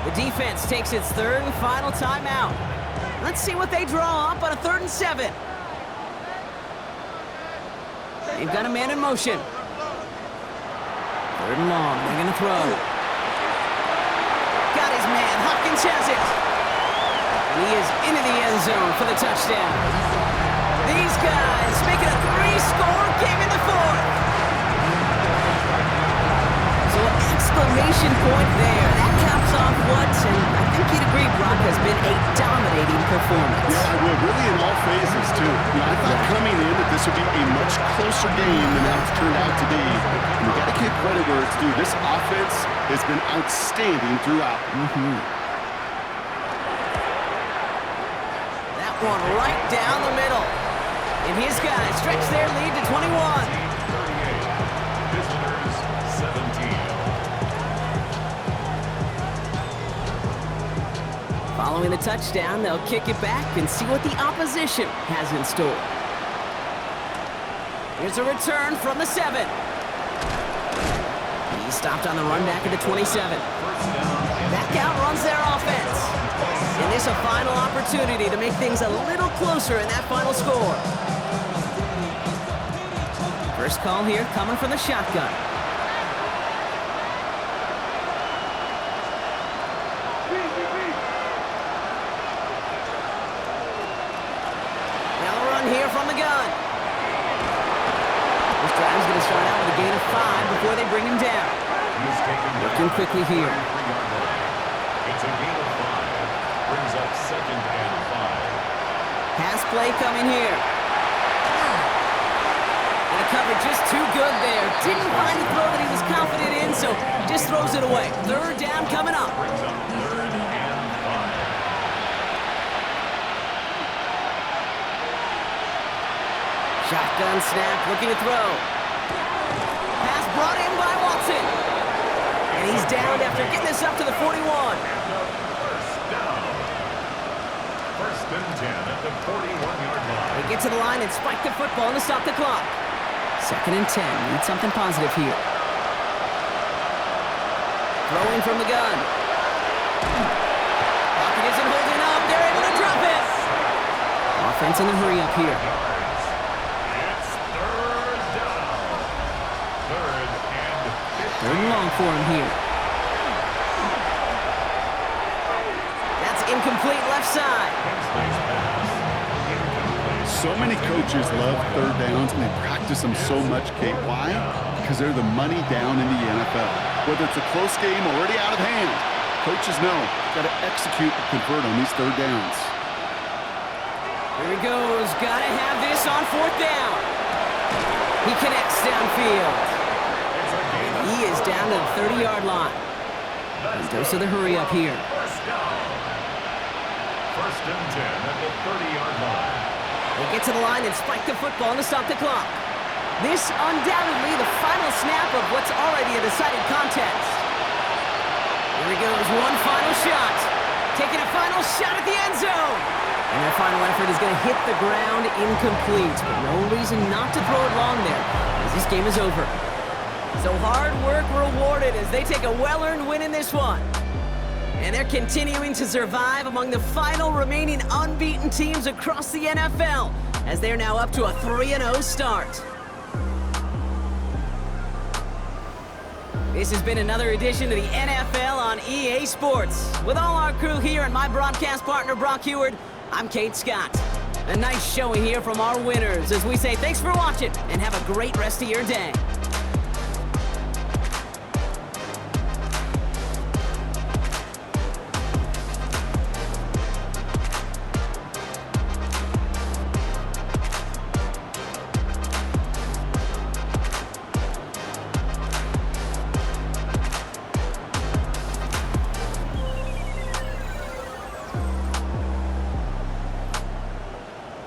The defense takes its 3rd and final timeout. Let's see what they draw up on a 3rd and 7. They've got a man in motion. 3rd and long. They're going to throw. Got his man. Hopkins has it. And he is into the end zone for the touchdown. These guys making a 3-score game in the 4th. So an exclamation point there. That caps off what, and I think you'd agree, Brock, has been a dominating performance. Yeah, I would. Really in all phases, too. I thought coming in that this would be a much closer game than how it's turned out to be. And you got to give credit where it's due. This offense has been outstanding throughout. That one right down the middle. And his guys stretch their lead to 21. 38. Visitors 17. Following the touchdown, they'll kick it back and see what the opposition has in store. Here's a return from the 7. He stopped on the run back at the 27. Back out runs their offense. And this a final opportunity to make things a little closer in that final score. First call here coming from the shotgun. Now a run here from the gun. This drive's going to start out with a gain of 5 before they bring him down. Working quickly here. It's a gain of 5. Brings up 2nd and 5. Pass play coming here. And the coverage just too good there. Didn't find the throw that he was confident in, so just throws it away. 3rd down coming up. Brings up 3rd and 5. Shotgun snap, looking to throw. Pass brought in by Watson. And he's down after getting this up to the 41. First down. 1st and 10 at the 41-yard line. They get to the line and spike the football to stop the clock. 2nd and 10. Need something positive here. Throwing from the gun. Pocket isn't holding up. They're able to drop it. Offense in the hurry up here. It's 3rd down. 3rd and 15. 3rd and long for him here. That's incomplete left side. So many coaches love third downs, and they practice them so much, Kate. Why? Because they're the money down in the NFL. Whether it's a close game already out of hand, coaches know got to execute and convert on these third downs. Here he goes. Got to have this on fourth down. He connects downfield. He is down to the 30-yard line. And dose of the hurry up here. First and 10 at the 30-yard line. They get to the line and spike the football to stop the clock. This undoubtedly the final snap of what's already a decided contest. Here he goes, one final shot. Taking a final shot at the end zone. And their final effort is going to hit the ground incomplete. But no reason not to throw it long there, as this game is over. So hard work rewarded as they take a well-earned win in this one. And they're continuing to survive among the final remaining unbeaten teams across the NFL, as they're now up to a 3-0 start. This has been another edition of the NFL on EA Sports. With all our crew here and my broadcast partner, Brock Heward, I'm Kate Scott. A nice showing here from our winners as we say thanks for watching and have a great rest of your day.